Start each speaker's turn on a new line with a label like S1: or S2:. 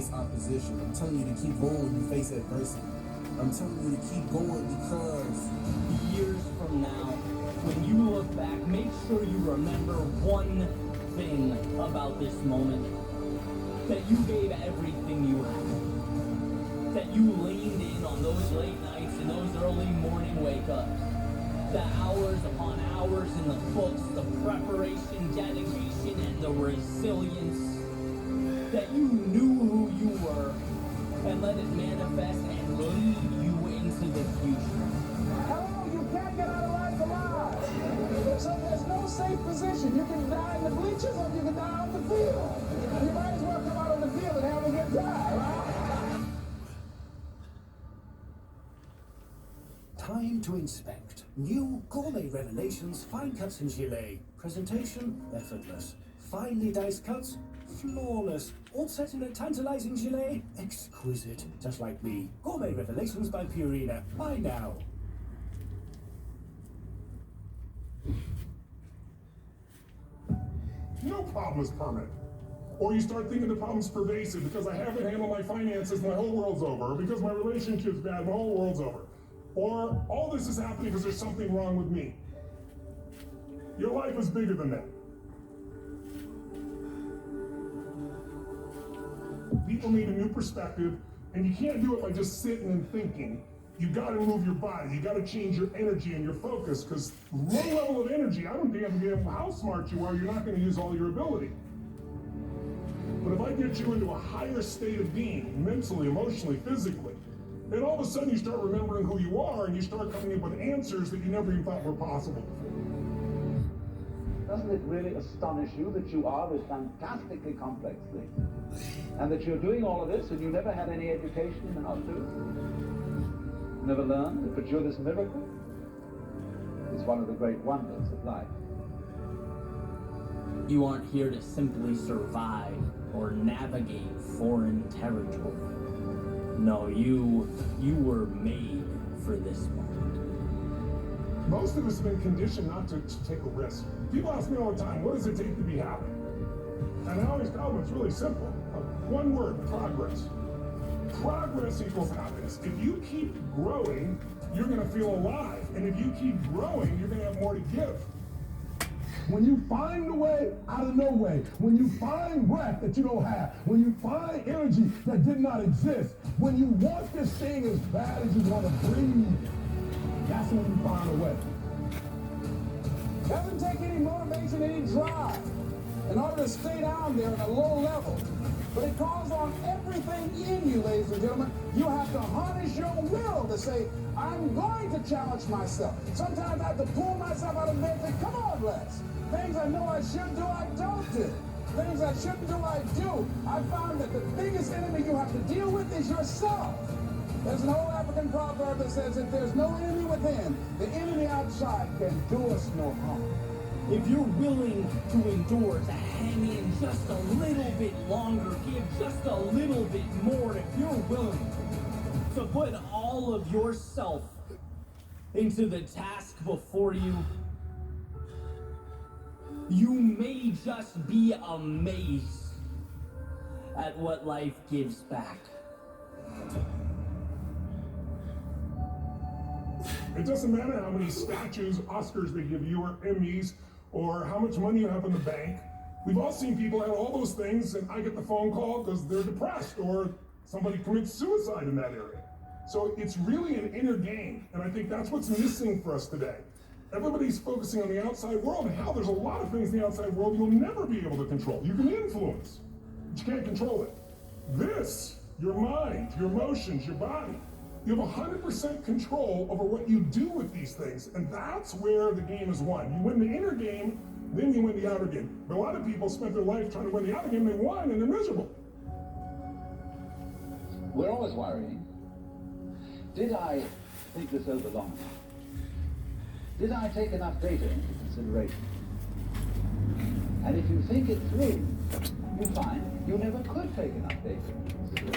S1: face opposition. I'm telling you to keep going when you face adversity. I'm telling you to keep going because
S2: years from now, when you look back, make sure you remember one thing about this moment. That you gave everything you had. That you leaned in on those late nights and those early morning wake-ups. The hours upon hours in the books, the preparation, dedication, and the resilience. That you knew who you were and let it manifest and lead you into the future.
S3: Hello, you can't get out of life alive. So there's no safe position. You can die in the bleachers or you can die on the field. You might as well come out on the field and have a good time, right?
S4: Time to inspect. New Gourmet Revelations Fine Cuts in Gilet. Presentation effortless. Finely diced cuts flawless. All set in a tantalizing gilet. Exquisite. Just like me. Gourmet Revelations by Purina. Buy now.
S5: No problem is permanent. Or you start thinking the problem's pervasive because I haven't handled my finances, my whole world's over. Or because my relationship's bad, my whole world's over. Or all this is happening because there's something wrong with me. Your life is bigger than that. People need a new perspective, and you can't do it by just sitting and thinking. You gotta move your body, you gotta change your energy and your focus, because low level of energy, I don't think I'm gonna be how smart you are, you're not gonna use all your ability. But if I get you into a higher state of being, mentally, emotionally, physically, then all of a sudden you start remembering who you are and you start coming up with answers that you never even thought were possible before.
S6: Doesn't it really astonish you that you are this fantastically complex thing? And that you're doing all of this and you never had any education in how to do it? Never learned, but you're this miracle? It's one of the great wonders of life.
S2: You aren't here to simply survive or navigate foreign territory. No, you were made for this moment.
S5: Most of us have been conditioned not to take a risk. People ask me all the time, what does it take to be happy? And I always tell them it's really simple. One word, progress. Progress equals happiness. If you keep growing, you're gonna feel alive. And if you keep growing, you're gonna have more to give.
S3: When you find a way out of no way, when you find breath that you don't have, when you find energy that did not exist, when you want this thing as bad as you want to breathe, that's when you find a way. Doesn't take any motivation, any drive in order to stay down there at a low level. But it calls on everything in you, ladies and gentlemen. You have to harness your will to say, I'm going to challenge myself. Sometimes I have to pull myself out of bed and say, come on, Les. Things I know I should do, I don't do. Things I shouldn't do, I do. I found that the biggest enemy you have to deal with is yourself. There's an old African proverb that says, if there's no enemy within, the enemy outside can do us no harm.
S2: If you're willing to endure, to hang in just a little bit longer, give just a little bit more, if you're willing to put all of yourself into the task before you, you may just be amazed at what life gives back.
S5: It doesn't matter how many statues, Oscars they give you, or Emmys, or how much money you have in the bank. We've all seen people have all those things, and I get the phone call because they're depressed, or somebody commits suicide in that area. So it's really an inner game, and I think that's what's missing for us today. Everybody's focusing on the outside world, and how there's a lot of things in the outside world you'll never be able to control. You can influence, but you can't control it. This, your mind, your emotions, your body, you have 100% control over what you do with these things, and that's where the game is won. You win the inner game, then you win the outer game. But a lot of people spent their life trying to win the outer game, they won, and they're miserable.
S6: We're always worrying. Did I think this over long enough? Did I take enough data into consideration? And if you think it through, you find you never could take enough data into consideration.